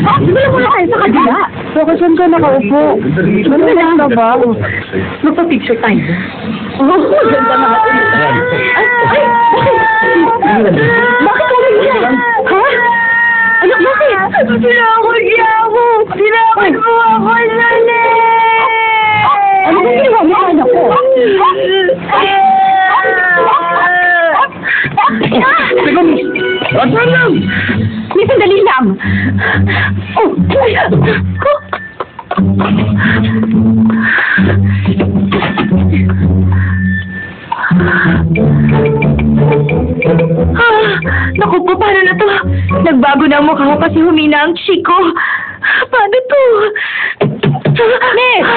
Wala muna kayo sa kabila. Baka saan ka nakaupo? Nandun na ba? Magpa-picture tayo. Ganda na. Ay, bakit? Bakit ulit yan? Ha? Anak, bakit? Tinakot niya ako! Tinakot mo ako, Nane! Ano ba ginawa mo, anak ko? Teka, saan lang? May sandali lang. Oh, ay! Naku po, paano na to? Nagbago na ang mukha ko kasi humina ang chiko. Paano to? Miss!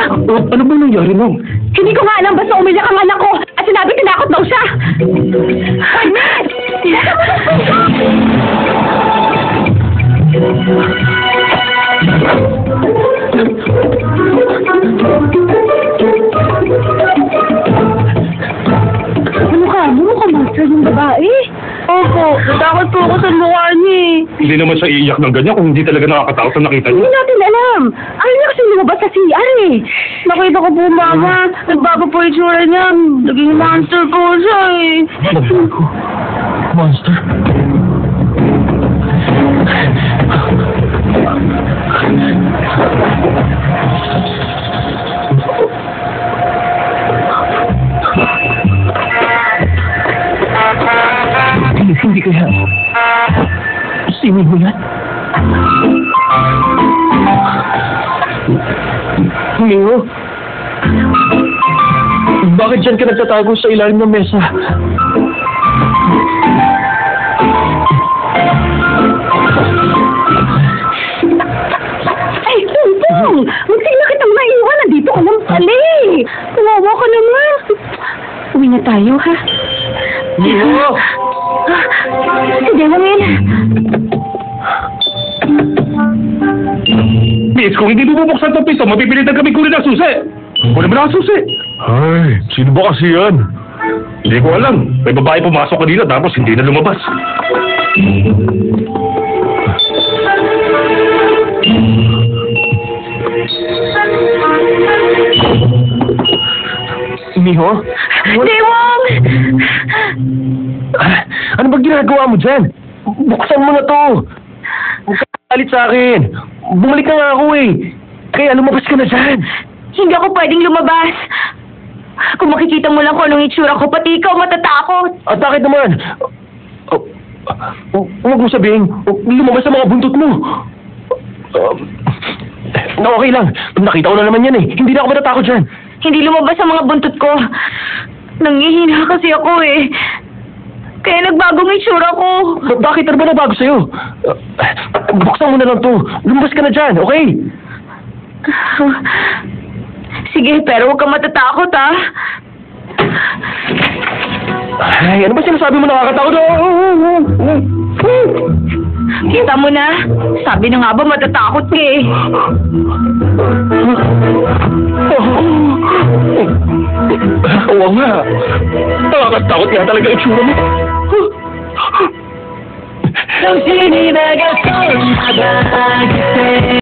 Ano ba nangyari nung? Hindi ko nga alam, basta umiyak ang anak ko at sinabi tinakot daw siya. Ay, Miss! Ano ka? Ano ka, master yung babae? Opo, natakot po ako sa mukha niya eh. Hindi naman siya iiyak ng ganyan kung hindi talaga nakakatakot na nakita Hindi niyo. natin alam. Ayaw niya kasi lumabas sa CR eh. Nakita ko po, Mama. Nagbago po yung tsura niya. Naging monster po siya eh. Nagbago? Monster? Hindi kaya. Sino mo yan? Leo? Bakit dyan ka nagtatago sa ilalim ng mesa? Ay, Tuntong! Muntik na kitang naiwan. Nandito ka lang pala eh. Kawawa ka naman. Uwi na tayo, ha? Leo! Sige, Wangin. Miss, kung hindi mo bubuksan itong pinto, mapipilitan kami kunin ang susi. Kunin mo na ang susi. Ay, sino ba kasi yan? Hindi ko alam. May babae pumasok kanina tapos hindi na lumabas. Miho? Dewang! Ano ba ginagawa mo dyan? Buksan mo na to. Huwag ka galit sa akin. Bumalik ka nga ako eh. Kaya lumabas ka na dyan. Hindi ako pwedeng lumabas. Kung makikita mo lang kung anong itsura ko, pati ikaw matatakot. At bakit naman? Huwag mo sabihin, lumabas sa mga buntot mo. Na okay lang. Nakita ko na naman yan eh. Hindi na ako matatakot dyan. Hindi lumabas ang mga buntot ko. Nangihina kasi ako eh. Kaya nagbagong itsura ko. Bakit? Ano ba nabago sa'yo? Buksan mo na lang to. Lumabas ka na dyan, okay? Sige, pero huwag kang matatakot, ha? Ay, ano ba sinasabi mo nakakatakot? Kita mo na. Sabi na nga ba matatakot ka eh. Oo nga. Nakakatakot nga talaga yung tsura mo. Nang sinibagasol,